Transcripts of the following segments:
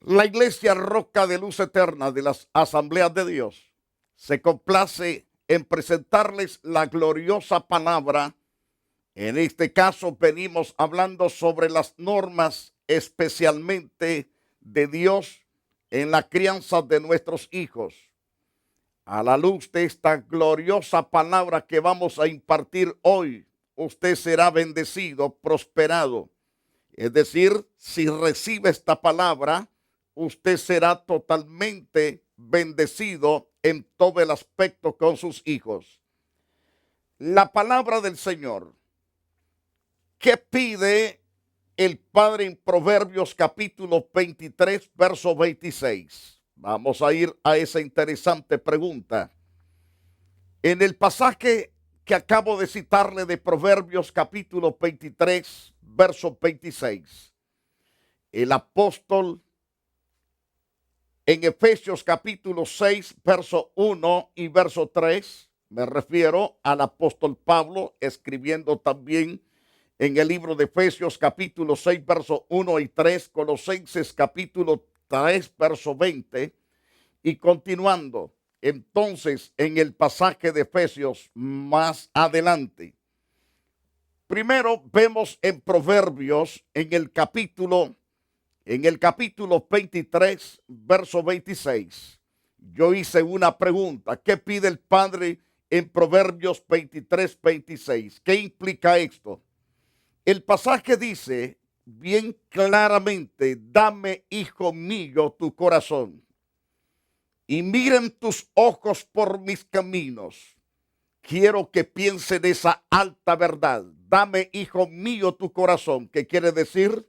La Iglesia Roca de Luz Eterna de las Asambleas de Dios se complace en presentarles la gloriosa palabra. En este caso venimos hablando sobre las normas especialmente de Dios en la crianza de nuestros hijos. A la luz de esta gloriosa palabra que vamos a impartir hoy, usted será bendecido, prosperado. Es decir, si recibe esta palabra, usted será totalmente bendecido en todo el aspecto con sus hijos. La palabra del Señor. ¿Qué pide el Padre en Proverbios capítulo 23, verso 26? Vamos a ir a esa interesante pregunta. En el pasaje que acabo de citarle de Proverbios capítulo 23, verso 26, el apóstol en Efesios capítulo 6, verso 1 y verso 3, me refiero al apóstol Pablo escribiendo también en el libro de Efesios capítulo 6, verso 1 y 3, Colosenses capítulo 3, verso 20, y continuando entonces en el pasaje de Efesios más adelante. Primero vemos en Proverbios en el capítulo 23, verso 26. Yo hice una pregunta. ¿Qué pide el Padre en Proverbios 23, 26? ¿Qué implica esto? El pasaje dice bien claramente: dame, hijo mío, tu corazón, y miren tus ojos por mis caminos. Quiero que piensen esa alta verdad. Dame, hijo mío, tu corazón. ¿Qué quiere decir?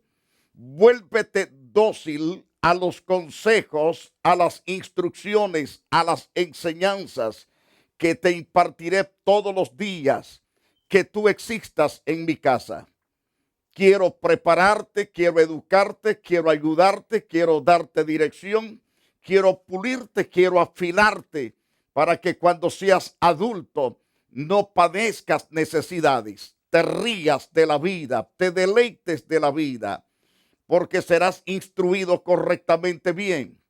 Vuélvete dócil a los consejos, a las instrucciones, a las enseñanzas que te impartiré todos los días que tú existas en mi casa. Quiero prepararte, quiero educarte, quiero ayudarte, quiero darte dirección, quiero pulirte, quiero afilarte para que cuando seas adulto no padezcas necesidades, te rías de la vida, te deleites de la vida, porque serás instruido correctamente bien.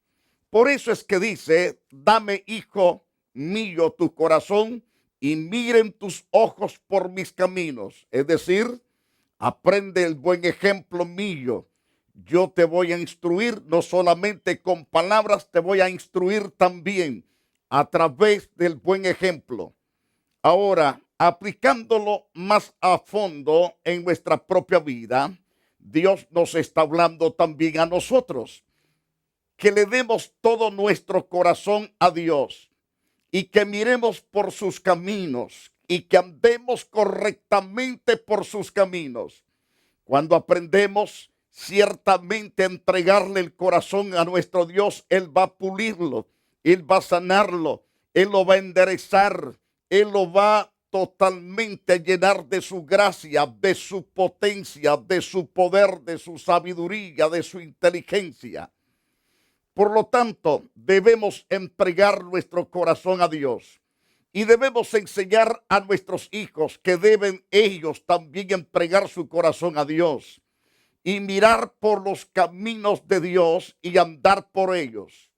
Por eso es que dice: dame, hijo mío, tu corazón, y miren tus ojos por mis caminos. Es decir, aprende el buen ejemplo mío. Yo te voy a instruir no solamente con palabras, te voy a instruir también a través del buen ejemplo. Ahora, aplicándolo más a fondo en nuestra propia vida, Dios nos está hablando también a nosotros, que le demos todo nuestro corazón a Dios y que miremos por sus caminos y que andemos correctamente por sus caminos. Cuando aprendemos ciertamente a entregarle el corazón a nuestro Dios, Él va a pulirlo, Él va a sanarlo, Él lo va a enderezar, Él lo va totalmente a llenar de su gracia, de su potencia, de su poder, de su sabiduría, de su inteligencia. Por lo tanto, debemos entregar nuestro corazón a Dios y debemos enseñar a nuestros hijos que deben ellos también entregar su corazón a Dios y mirar por los caminos de Dios y andar por ellos.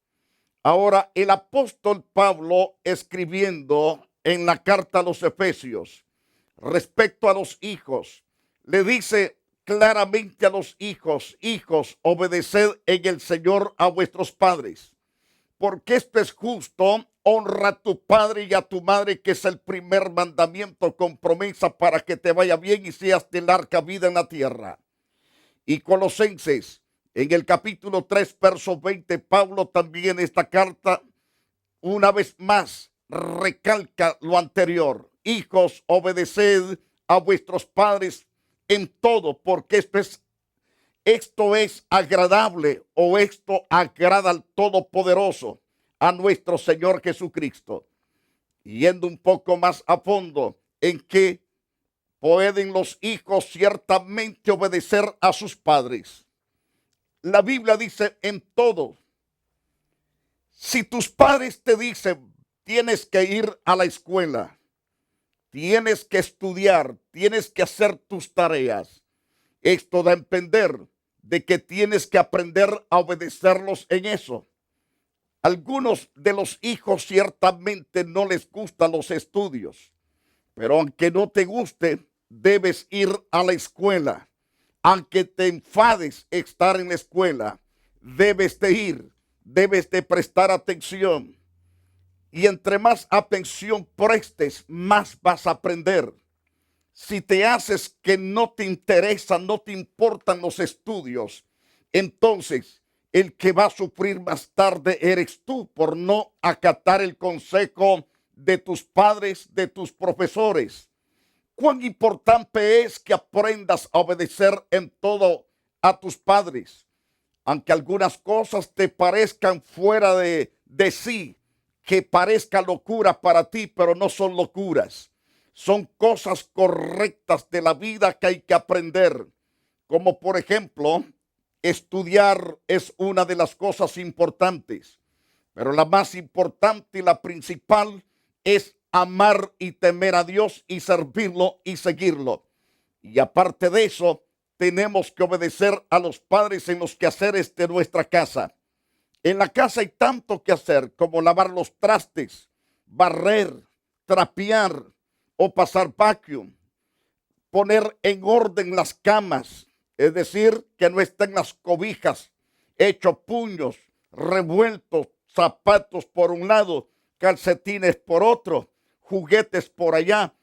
Ahora, el apóstol Pablo, escribiendo en la carta a los Efesios respecto a los hijos, le dice claramente a los hijos: hijos, obedeced en el Señor a vuestros padres, porque esto es justo. Honra a tu padre y a tu madre, que es el primer mandamiento con promesa para que te vaya bien y seas de larga vida en la tierra. Y Colosenses, en el capítulo 3, verso 20, Pablo también en esta carta, una vez más, recalca lo anterior: hijos, obedeced a vuestros padres en todo, porque esto es agradable, o esto agrada al Todopoderoso, a nuestro Señor Jesucristo. Yendo un poco más a fondo, en que pueden los hijos ciertamente obedecer a sus padres. La Biblia dice: en todo. Si tus padres te dicen: tienes que ir a la escuela, tienes que estudiar, tienes que hacer tus tareas, esto da a entender de que tienes que aprender a obedecerlos en eso. Algunos de los hijos ciertamente no les gustan los estudios, pero aunque no te guste, debes ir a la escuela. Aunque te enfades estar en la escuela, debes de ir, debes de prestar atención. Y entre más atención prestes, más vas a aprender. Si te haces que no te interesa, no te importan los estudios, entonces el que va a sufrir más tarde eres tú por no acatar el consejo de tus padres, de tus profesores. Cuán importante es que aprendas a obedecer en todo a tus padres, aunque algunas cosas te parezcan fuera de sí, que parezca locura para ti, pero no son locuras. Son cosas correctas de la vida que hay que aprender. Como por ejemplo, estudiar es una de las cosas importantes. Pero la más importante y la principal es amar y temer a Dios y servirlo y seguirlo. Y aparte de eso, tenemos que obedecer a los padres en los quehaceres de nuestra casa. En la casa hay tanto que hacer como lavar los trastes, barrer, trapear o pasar vacuum, poner en orden las camas, es decir, que no estén las cobijas hechos puños, revueltos, zapatos por un lado, calcetines por otro, juguetes por allá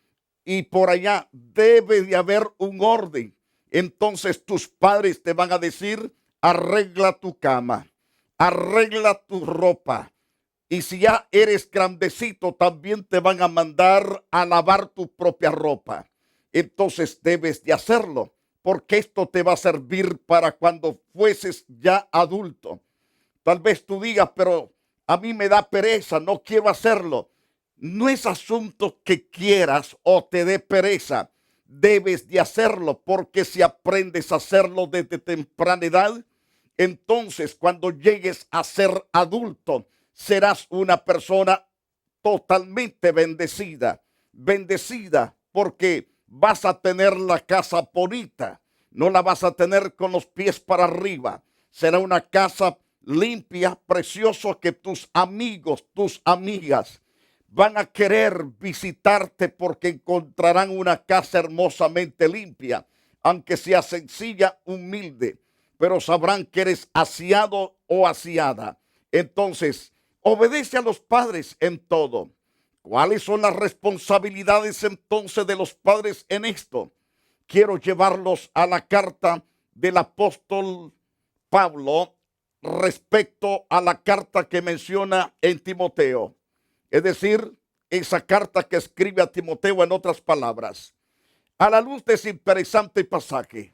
y por allá. Debe de haber un orden. Entonces tus padres te van a decir, arregla tu cama, arregla tu ropa. Y si ya eres grandecito, también te van a mandar a lavar tu propia ropa. Entonces debes de hacerlo, porque esto te va a servir para cuando fueses ya adulto. Tal vez tú digas, pero a mí me da pereza, no quiero hacerlo. No es asunto que quieras o te dé pereza. Debes de hacerlo, porque si aprendes a hacerlo desde temprana edad, entonces cuando llegues a ser adulto, serás una persona totalmente bendecida. Bendecida porque vas a tener la casa bonita. No la vas a tener con los pies para arriba. Será una casa limpia, preciosa, que tus amigos, tus amigas van a querer visitarte porque encontrarán una casa hermosamente limpia, aunque sea sencilla, humilde, pero sabrán que eres aseado o aseada. Entonces, obedece a los padres en todo. ¿Cuáles son las responsabilidades entonces de los padres en esto? Quiero llevarlos a la carta del apóstol Pablo respecto a la carta que menciona en Timoteo. Es decir, esa carta que escribe a Timoteo, en otras palabras. A la luz de ese interesante pasaje,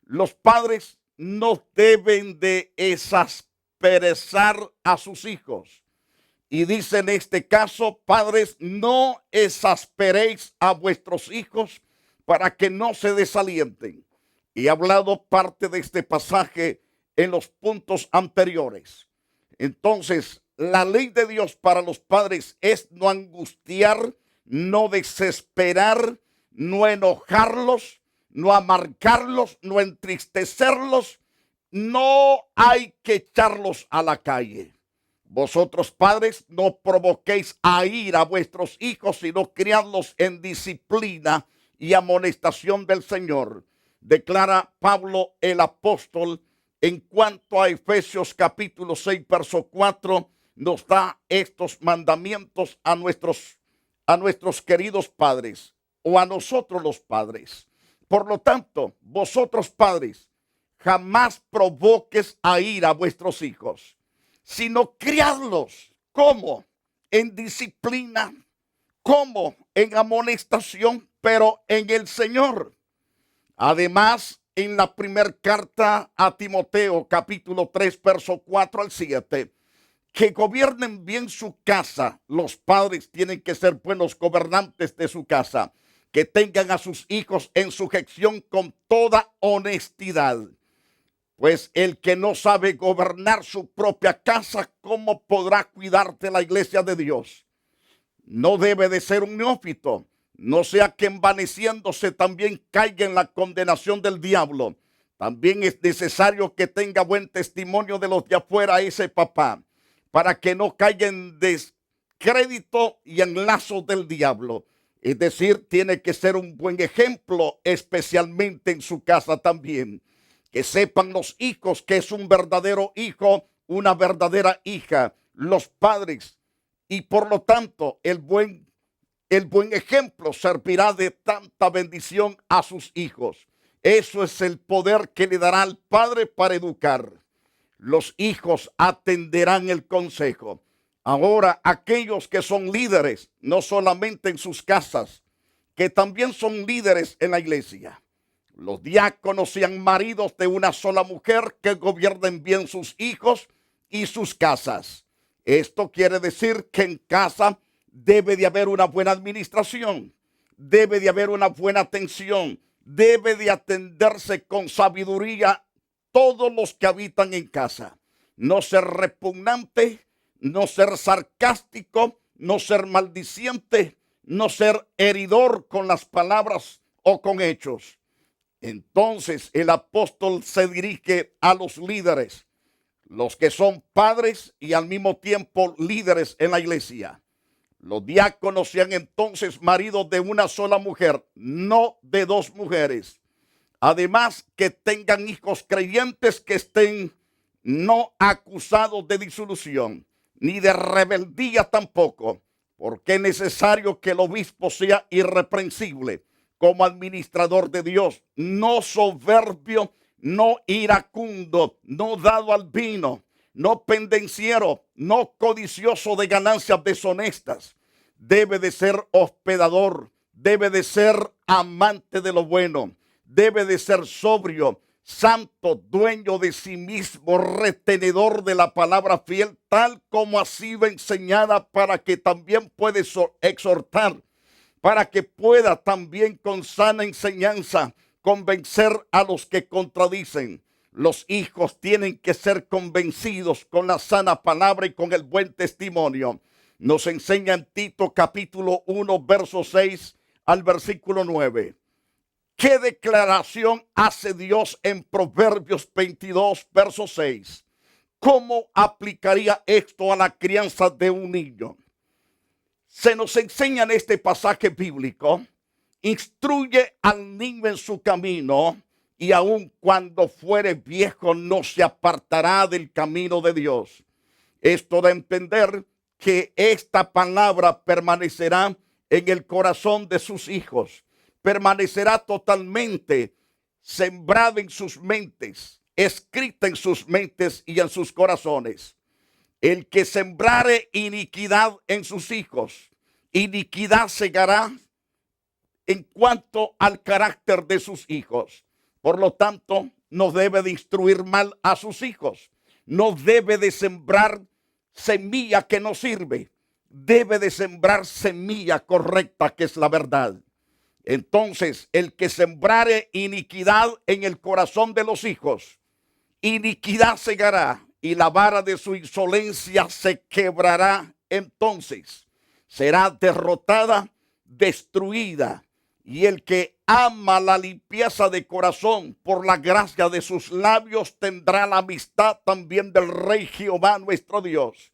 los padres no deben de exasperar a sus hijos. Y dice en este caso, padres, no exasperéis a vuestros hijos para que no se desalienten. He hablado parte de este pasaje en los puntos anteriores. Entonces, la ley de Dios para los padres es no angustiar, no desesperar, no enojarlos, no amargarlos, no entristecerlos. No hay que echarlos a la calle. Vosotros padres no provoquéis a ira a vuestros hijos, sino criadlos en disciplina y amonestación del Señor. Declara Pablo el apóstol en cuanto a Efesios capítulo 6, verso 4, nos da estos mandamientos a nuestros queridos padres o a nosotros los padres. Por lo tanto, vosotros padres, jamás provoques a ira a vuestros hijos, sino criadlos. ¿Cómo? En disciplina. ¿Cómo? En amonestación, pero en el Señor. Además, en la primera carta a Timoteo, capítulo 3, verso 4 al 7, que gobiernen bien su casa. Los padres tienen que ser buenos gobernantes de su casa, que tengan a sus hijos en sujeción con toda honestidad. Pues el que no sabe gobernar su propia casa, ¿cómo podrá cuidar de la iglesia de Dios? No debe de ser un neófito, no sea que envaneciéndose también caiga en la condenación del diablo. También es necesario que tenga buen testimonio de los de afuera ese papá, para que no caiga en descrédito y en lazos del diablo. Es decir, tiene que ser un buen ejemplo, especialmente en su casa también. Que sepan los hijos que es un verdadero hijo, una verdadera hija, los padres. Y por lo tanto, el buen ejemplo servirá de tanta bendición a sus hijos. Eso es el poder que le dará al padre para educar. Los hijos atenderán el consejo. Ahora, aquellos que son líderes, no solamente en sus casas, que también son líderes en la iglesia. Los diáconos sean maridos de una sola mujer que gobiernen bien sus hijos y sus casas. Esto quiere decir que en casa debe de haber una buena administración, debe de haber una buena atención, debe de atenderse con sabiduría todos los que habitan en casa. No ser repugnante, no ser sarcástico, no ser maldiciente, no ser heridor con las palabras o con hechos. Entonces el apóstol se dirige a los líderes, los que son padres y al mismo tiempo líderes en la iglesia. Los diáconos sean entonces maridos de una sola mujer, no de dos mujeres. Además, que tengan hijos creyentes que estén no acusados de disolución, ni de rebeldía tampoco, porque es necesario que el obispo sea irreprensible como administrador de Dios, no soberbio, no iracundo, no dado al vino, no pendenciero, no codicioso de ganancias deshonestas. Debe de ser hospedador, debe de ser amante de lo bueno, debe de ser sobrio, santo, dueño de sí mismo, retenedor de la palabra fiel, tal como ha sido enseñada, para que también pueda exhortar, para que pueda también con sana enseñanza convencer a los que contradicen. Los hijos tienen que ser convencidos con la sana palabra y con el buen testimonio. Nos enseña en Tito capítulo 1, verso 6 al versículo 9. ¿Qué declaración hace Dios en Proverbios 22, verso 6? ¿Cómo aplicaría esto a la crianza de un niño? Se nos enseña en este pasaje bíblico: instruye al niño en su camino, y aun cuando fuere viejo no se apartará del camino de Dios. Esto da a entender que esta palabra permanecerá en el corazón de sus hijos, permanecerá totalmente sembrada en sus mentes, escrita en sus mentes y en sus corazones. El que sembrare iniquidad en sus hijos, iniquidad segará en cuanto al carácter de sus hijos. Por lo tanto, no debe de instruir mal a sus hijos, no debe de sembrar semilla que no sirve, debe de sembrar semilla correcta, que es la verdad. Entonces, el que sembrare iniquidad en el corazón de los hijos, iniquidad segará, y la vara de su insolencia se quebrará. Entonces será derrotada, destruida. Y el que ama la limpieza de corazón, por la gracia de sus labios tendrá la amistad también del Rey Jehová nuestro Dios.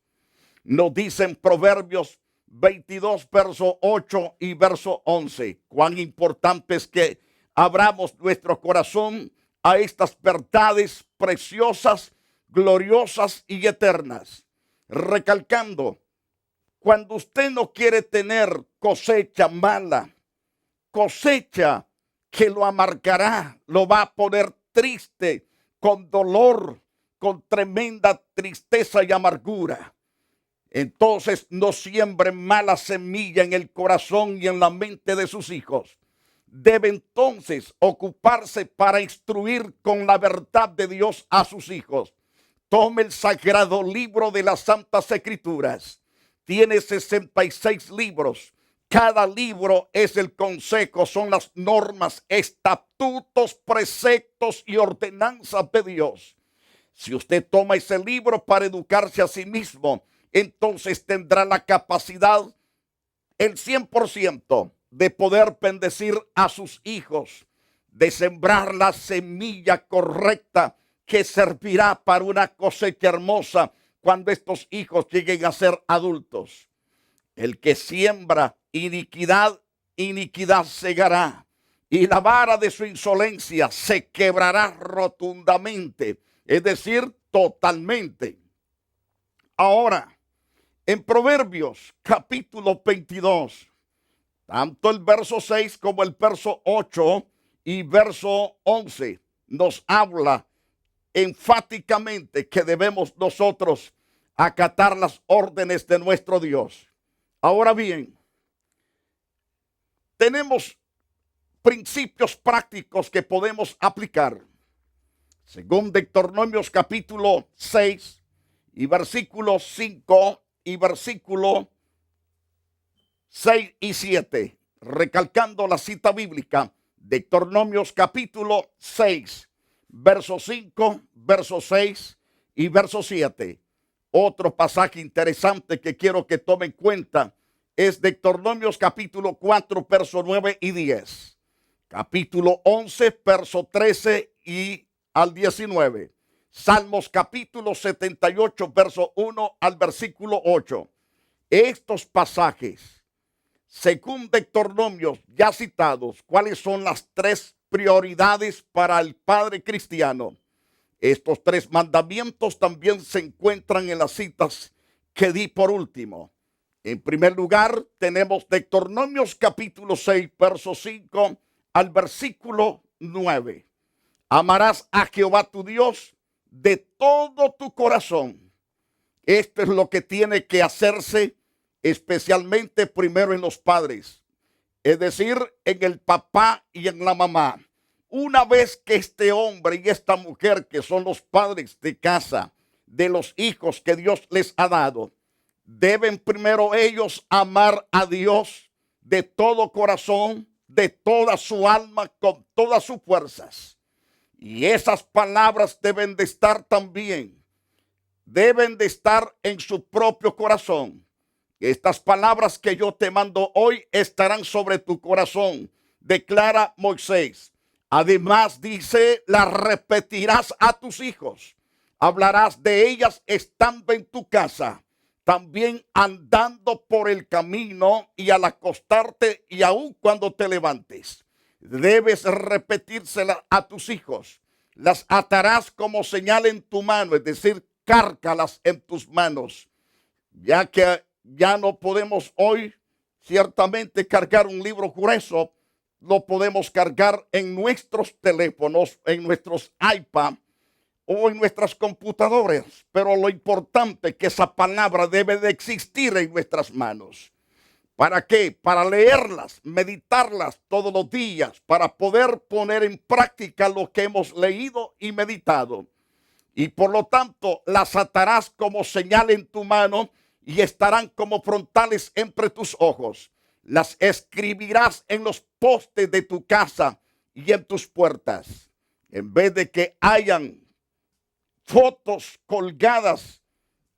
Nos dicen Proverbios 22, verso 8 y verso 11. Cuán importante es que abramos nuestro corazón a estas verdades preciosas, gloriosas y eternas. Recalcando, cuando usted no quiere tener cosecha mala, cosecha que lo amargará, lo va a poner triste, con dolor, con tremenda tristeza y amargura. Entonces no siembren mala semilla en el corazón y en la mente de sus hijos. Debe entonces ocuparse para instruir con la verdad de Dios a sus hijos. Tome el sagrado libro de las Santas Escrituras. Tiene 66 libros. Cada libro es el consejo, son las normas, estatutos, preceptos y ordenanzas de Dios. Si usted toma ese libro para educarse a sí mismo, entonces tendrá la capacidad, el 100%, de poder bendecir a sus hijos, de sembrar la semilla correcta que servirá para una cosecha hermosa cuando estos hijos lleguen a ser adultos. El que siembra iniquidad, iniquidad segará, y la vara de su insolencia se quebrará rotundamente, es decir, totalmente. Ahora, en Proverbios capítulo 22, tanto el verso 6 como el verso 8 y verso 11 nos habla enfáticamente que debemos nosotros acatar las órdenes de nuestro Dios. Ahora bien, tenemos principios prácticos que podemos aplicar. Según Deuteronomios capítulo 6 y versículo 5 y versículo 6 y 7, recalcando la cita bíblica, Deuteronomios capítulo 6, verso 5, verso 6 y verso 7. Otro pasaje interesante que quiero que tomen en cuenta es Deuteronomios capítulo 4, verso 9 y 10. Capítulo 11, verso 13 y al 19. Salmos capítulo 78, verso 1 al versículo 8. Estos pasajes, según Deuteronomios ya citados, ¿cuáles son las tres prioridades para el padre cristiano? Estos tres mandamientos también se encuentran en las citas que di por último. En primer lugar, tenemos Deuteronomios capítulo 6, verso 5 al versículo 9. Amarás a Jehová tu Dios de todo tu corazón. Esto es lo que tiene que hacerse especialmente primero en los padres, es decir, en el papá y en la mamá. Una vez que este hombre y esta mujer, que son los padres de casa de los hijos que Dios les ha dado, deben primero ellos amar a Dios de todo corazón, de toda su alma, con todas sus fuerzas. Y esas palabras deben de estar también, deben de estar en su propio corazón. Estas palabras que yo te mando hoy estarán sobre tu corazón, declara Moisés. Además dice, las repetirás a tus hijos. Hablarás de ellas estando en tu casa, también andando por el camino y al acostarte y aun cuando te levantes. Debes repetírselas a tus hijos. Las atarás como señal en tu mano, es decir, cárgalas en tus manos, ya que ya no podemos hoy ciertamente cargar un libro grueso. Lo podemos cargar en nuestros teléfonos, en nuestros iPad o en nuestras computadoras. Pero lo importante es que esa palabra debe de existir en nuestras manos. ¿Para qué? Para leerlas, meditarlas todos los días, para poder poner en práctica lo que hemos leído y meditado. Y por lo tanto, las atarás como señal en tu mano y estarán como frontales entre tus ojos. Las escribirás en los postes de tu casa y en tus puertas. En vez de que hayan fotos colgadas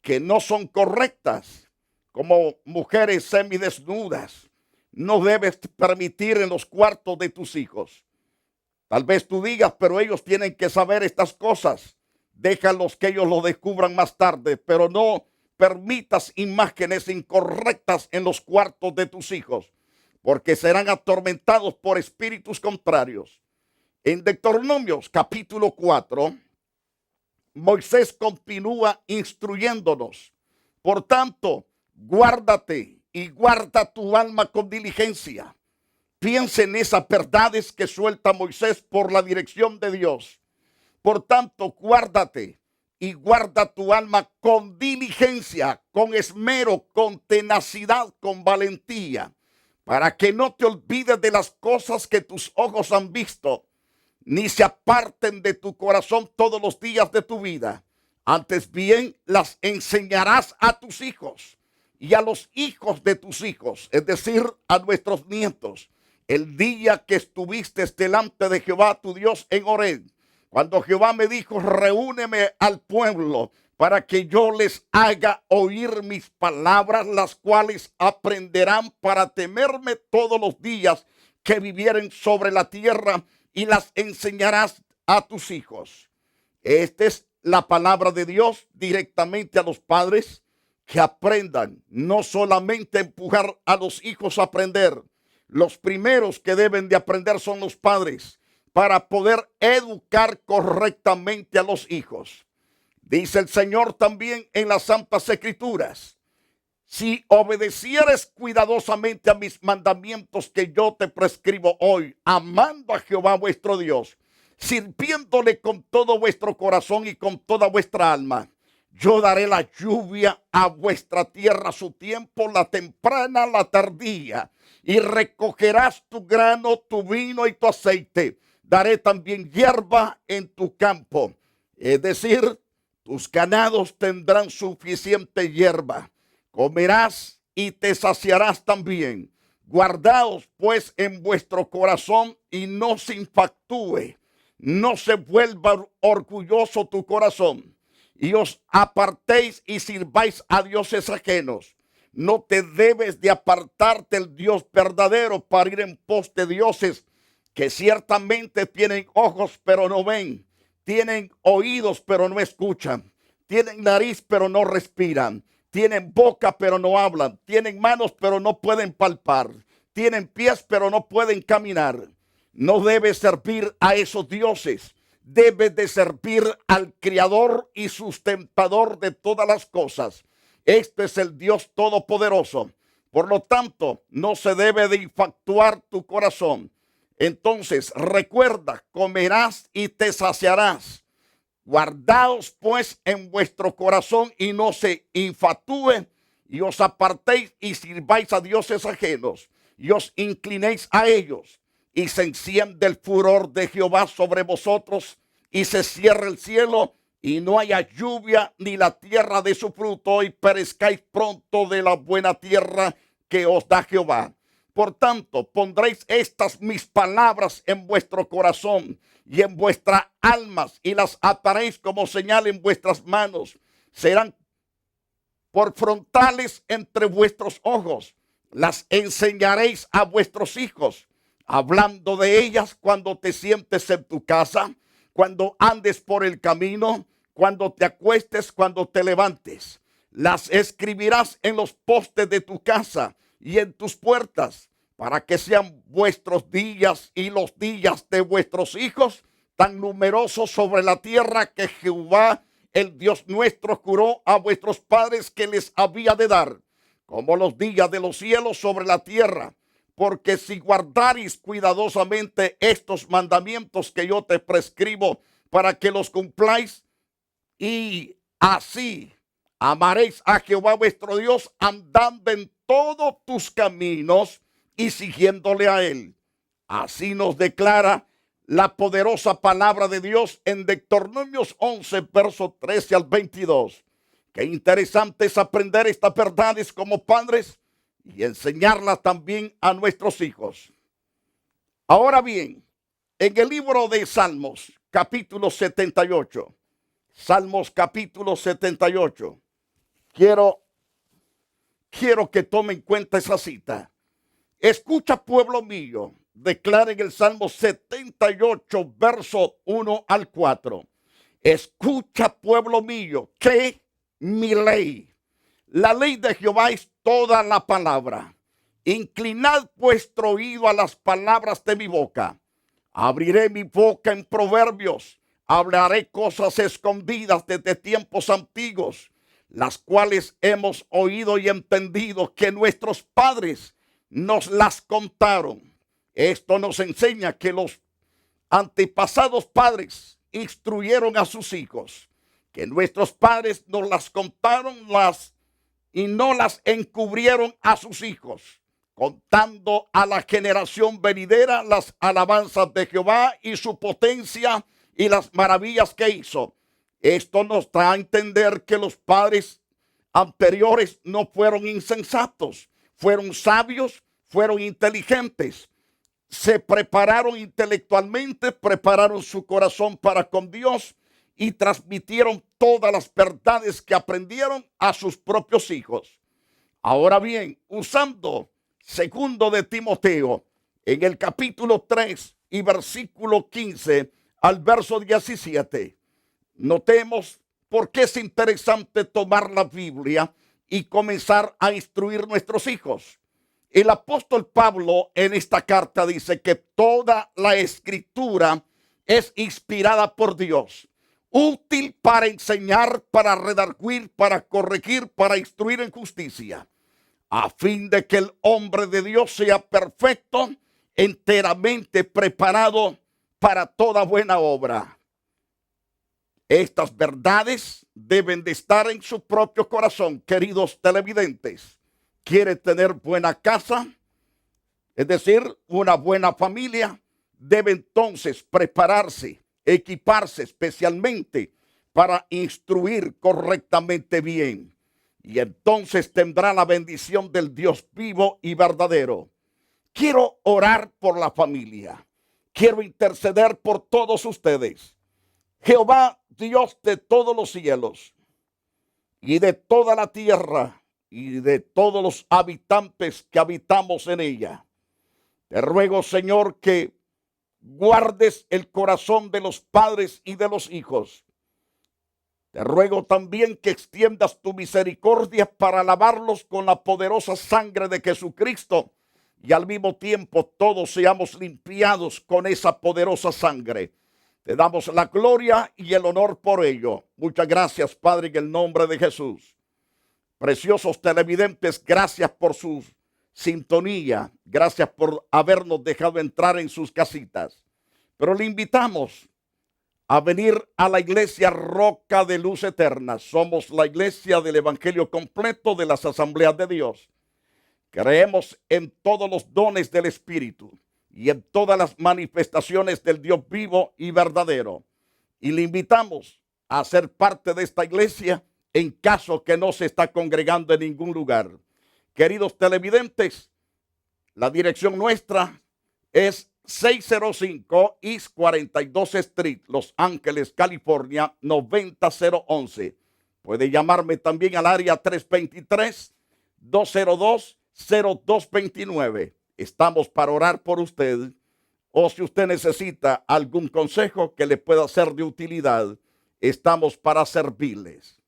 que no son correctas, como mujeres semidesnudas, no debes permitir en los cuartos de tus hijos. Tal vez tú digas, pero ellos tienen que saber estas cosas. Déjalos que ellos lo descubran más tarde, pero no permitas imágenes incorrectas en los cuartos de tus hijos, porque serán atormentados por espíritus contrarios. En Deuteronomios capítulo 4, Moisés continúa instruyéndonos. Por tanto, guárdate y guarda tu alma con diligencia. Piensa en esas verdades que suelta Moisés por la dirección de Dios. Por tanto, guárdate y guarda tu alma con diligencia, con esmero, con tenacidad, con valentía, para que no te olvides de las cosas que tus ojos han visto, ni se aparten de tu corazón todos los días de tu vida. Antes bien, las enseñarás a tus hijos y a los hijos de tus hijos, es decir, a nuestros nietos, el día que estuviste delante de Jehová tu Dios en Horeb, cuando Jehová me dijo, reúneme al pueblo para que yo les haga oír mis palabras, las cuales aprenderán para temerme todos los días que vivieren sobre la tierra y las enseñarás a tus hijos. Esta es la palabra de Dios directamente a los padres, que aprendan, no solamente empujar a los hijos a aprender. Los primeros que deben de aprender son los padres, para poder educar correctamente a los hijos. Dice el Señor también en las Santas Escrituras: si obedecieres cuidadosamente a mis mandamientos que yo te prescribo hoy, amando a Jehová vuestro Dios, sirviéndole con todo vuestro corazón y con toda vuestra alma, yo daré la lluvia a vuestra tierra a su tiempo, la temprana, la tardía, y recogerás tu grano, tu vino y tu aceite. Daré también hierba en tu campo. Es decir, tus ganados tendrán suficiente hierba. Comerás y te saciarás también. Guardaos pues en vuestro corazón y no se infactúe. No se vuelva orgulloso tu corazón, y os apartéis y sirváis a dioses ajenos. No te debes de apartarte del Dios verdadero para ir en pos de dioses que ciertamente tienen ojos pero no ven, tienen oídos pero no escuchan, tienen nariz pero no respiran, tienen boca pero no hablan, tienen manos pero no pueden palpar, tienen pies pero no pueden caminar. No debes servir a esos dioses, debes de servir al Creador y sustentador de todas las cosas. Este es el Dios Todopoderoso. Por lo tanto, no se debe de infatuar tu corazón. Entonces, recuerda, comerás y te saciarás. Guardaos pues en vuestro corazón y no se infatúe, y os apartéis y sirváis a dioses ajenos, y os inclinéis a ellos, y se enciende el furor de Jehová sobre vosotros, y se cierra el cielo, y no haya lluvia ni la tierra de su fruto, y perezcáis pronto de la buena tierra que os da Jehová. Por tanto, pondréis estas mis palabras en vuestro corazón y en vuestras almas, y las ataréis como señal en vuestras manos. Serán por frontales entre vuestros ojos. Las enseñaréis a vuestros hijos, hablando de ellas cuando te sientes en tu casa, cuando andes por el camino, cuando te acuestes, cuando te levantes. Las escribirás en los postes de tu casa y en tus puertas, para que sean vuestros días y los días de vuestros hijos tan numerosos sobre la tierra que Jehová, el Dios nuestro, juró a vuestros padres que les había de dar, como los días de los cielos sobre la tierra. Porque si guardaréis cuidadosamente estos mandamientos que yo te prescribo para que los cumpláis, y así amaréis a Jehová vuestro Dios, andando en todos tus caminos y siguiéndole a él. Así nos declara la poderosa palabra de Dios en Deuteronomios 11, versos 13 al 22. Qué interesante es aprender estas verdades como padres y enseñarlas también a nuestros hijos. Ahora bien, en el libro de Salmos, capítulo 78, Salmos capítulo 78, quiero que tomen en cuenta esa cita. Escucha, pueblo mío, declara en el Salmo 78, verso 1 al 4. Escucha, pueblo mío, que mi ley, la ley de Jehová es toda la palabra. Inclinad vuestro oído a las palabras de mi boca. Abriré mi boca en proverbios. Hablaré cosas escondidas desde tiempos antiguos, las cuales hemos oído y entendido que nuestros padres nos las contaron. Esto nos enseña que los antepasados padres instruyeron a sus hijos, que nuestros padres nos las contaron y no las encubrieron a sus hijos, contando a la generación venidera las alabanzas de Jehová y su potencia y las maravillas que hizo. Esto nos da a entender que los padres anteriores no fueron insensatos, fueron sabios, fueron inteligentes, se prepararon intelectualmente, prepararon su corazón para con Dios y transmitieron todas las verdades que aprendieron a sus propios hijos. Ahora bien, usando segundo de Timoteo, en el capítulo 3 y versículo 15 al verso 17. Notemos por qué es interesante tomar la Biblia y comenzar a instruir nuestros hijos. El apóstol Pablo en esta carta dice que toda la escritura es inspirada por Dios, útil para enseñar, para redarguir, para corregir, para instruir en justicia, a fin de que el hombre de Dios sea perfecto, enteramente preparado para toda buena obra. Estas verdades deben de estar en su propio corazón, queridos televidentes. ¿Quiere tener buena casa? Es decir, una buena familia. Debe entonces prepararse, equiparse especialmente para instruir correctamente bien. Y entonces tendrá la bendición del Dios vivo y verdadero. Quiero orar por la familia. Quiero interceder por todos ustedes. Jehová, Dios de todos los cielos y de toda la tierra y de todos los habitantes que habitamos en ella, te ruego, Señor, que guardes el corazón de los padres y de los hijos. Te ruego también que extiendas tu misericordia para lavarlos con la poderosa sangre de Jesucristo y al mismo tiempo todos seamos limpiados con esa poderosa sangre. Te damos la gloria y el honor por ello. Muchas gracias, Padre, en el nombre de Jesús. Preciosos televidentes, gracias por su sintonía. Gracias por habernos dejado entrar en sus casitas. Pero le invitamos a venir a la iglesia Roca de Luz Eterna. Somos la iglesia del Evangelio completo de las Asambleas de Dios. Creemos en todos los dones del Espíritu y en todas las manifestaciones del Dios vivo y verdadero. Y le invitamos a ser parte de esta iglesia en caso que no se está congregando en ningún lugar. Queridos televidentes, la dirección nuestra es 605 East 42 Street, Los Ángeles, California, 90011. Puede llamarme también al área 323-202-0229. Estamos para orar por usted, o si usted necesita algún consejo que le pueda ser de utilidad, estamos para servirles.